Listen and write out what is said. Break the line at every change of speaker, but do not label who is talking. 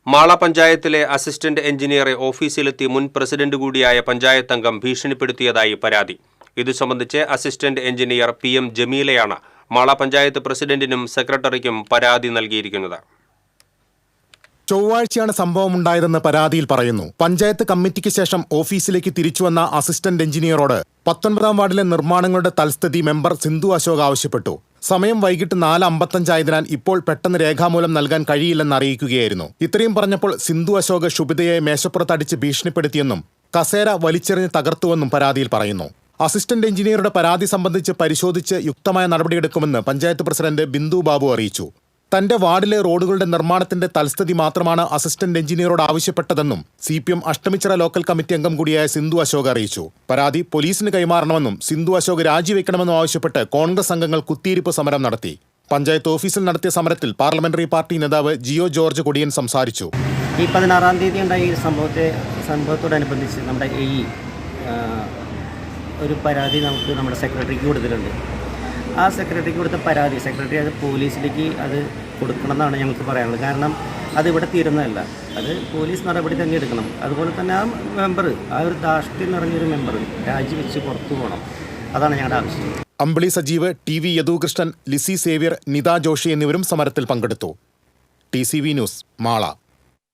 മാള പഞ്ചായത്തിലെ അസിസ്റ്റന്റ് എഞ്ചിനീയറെ ഓഫീസിലെത്തി മുൻ പ്രസിഡന്റ് കൂടിയായ പഞ്ചായത്ത് അംഗം ഭീഷണിപ്പെടുത്തിയതായി പരാതി. ഇതു സംബന്ധിച്ച് അസിസ്റ്റന്റ് എഞ്ചിനീയർ PM ജമീലയാണ് മാള പഞ്ചായത്ത് പ്രസിഡന്റിനും സെക്രട്ടറിക്കും പരാതി നൽകിയിരിക്കുന്നത്.
ചൊവ്വാഴ്ചയാണ് സംഭവമുണ്ടായതെന്ന് പരാതിയിൽ പറയുന്നു. പഞ്ചായത്ത് കമ്മിറ്റിക്ക് ശേഷം ഓഫീസിലേക്ക് തിരിച്ചുവന്ന അസിസ്റ്റന്റ് എഞ്ചിനീയറോട് 19-ാം വാർഡിലെ നിർമ്മാണങ്ങളുടെ തൽസ്ഥിതി മെമ്പർ സിന്ധു അശോക് ആവശ്യപ്പെട്ടു. സമയം വൈകിട്ട് 4:55 ആയതിനാൽ ഇപ്പോൾ പെട്ടെന്ന് രേഖാമൂലം നൽകാൻ കഴിയില്ലെന്ന് അറിയിക്കുകയായിരുന്നു. ഇത്രയും പറഞ്ഞപ്പോൾ സിന്ധു അശോക് ശുഭിതയെ മേശപ്പുറത്തടിച്ച് ഭീഷണിപ്പെടുത്തിയെന്നും കസേര വലിച്ചെറിഞ്ഞ് തകർത്തുവെന്നും പരാതിയിൽ പറയുന്നു. അസിസ്റ്റന്റ് എഞ്ചിനീയറുടെ പരാതി സംബന്ധിച്ച് പരിശോധിച്ച് യുക്തമായ നടപടിയെടുക്കുമെന്ന് പഞ്ചായത്ത് പ്രസിഡന്റ് ബിന്ദു ബാബു അറിയിച്ചു. തന്റെ വാർഡിലെ റോഡുകളുടെ നിർമ്മാണത്തിന്റെ തൽസ്ഥിതി മാത്രമാണ് അസിസ്റ്റന്റ് എഞ്ചിനീയറോട് ആവശ്യപ്പെട്ടതെന്നും CPM അഷ്ടമിച്ചിറ ലോക്കൽ കമ്മിറ്റി അംഗം കൂടിയായ സിന്ധു അശോക് അറിയിച്ചു. പരാതി പോലീസിന് കൈമാറണമെന്നും സിന്ധു അശോക് രാജിവെക്കണമെന്നും ആവശ്യപ്പെട്ട് കോൺഗ്രസ് അംഗങ്ങൾ കുത്തിയിരിപ്പ് സമരം നടത്തി. പഞ്ചായത്ത് ഓഫീസിൽ നടത്തിയ സമരത്തിൽ പാർലമെന്ററി പാർട്ടി നേതാവ് ജിയോ ജോർജ് കൊടിയൻ സംസാരിച്ചു.
ഈ 16-ാം തീയതി ഉണ്ടായ ഈ സംഭവത്തോടനുബന്ധിച്ച് നമ്മുടെ ഒരു പരാതി നമ്മുടെ സെക്രട്ടറിക്ക് കൊടുത്തിട്ടുണ്ട്. ആ സെക്രട്ടറിക്ക് കൊടുത്ത പരാതി സെക്രട്ടറി അത് പോലീസിലേക്ക് അത് കൊടുക്കണമെന്നാണ് ഞങ്ങൾക്ക് പറയാനുള്ളത്. കാരണം അതിവിടെ തീരുന്നതല്ല, അത് പോലീസ് നടപടി തന്നെ എടുക്കണം. അതുപോലെ തന്നെ ആ മെമ്പർ, ആ ഒരു ധാർഷ്ട്യം നിറഞ്ഞൊരു മെമ്പർ രാജിവെച്ച് പുറത്തു പോകണം. അതാണ് ഞങ്ങളുടെ ആവശ്യം.
അമ്പിളി സജീവ്, TV യദുകൃഷ്ണൻ, ലിസി സേവ്യർ, നിത ജോഷി എന്നിവരും സമരത്തിൽ പങ്കെടുത്തു. TCV news, Mala.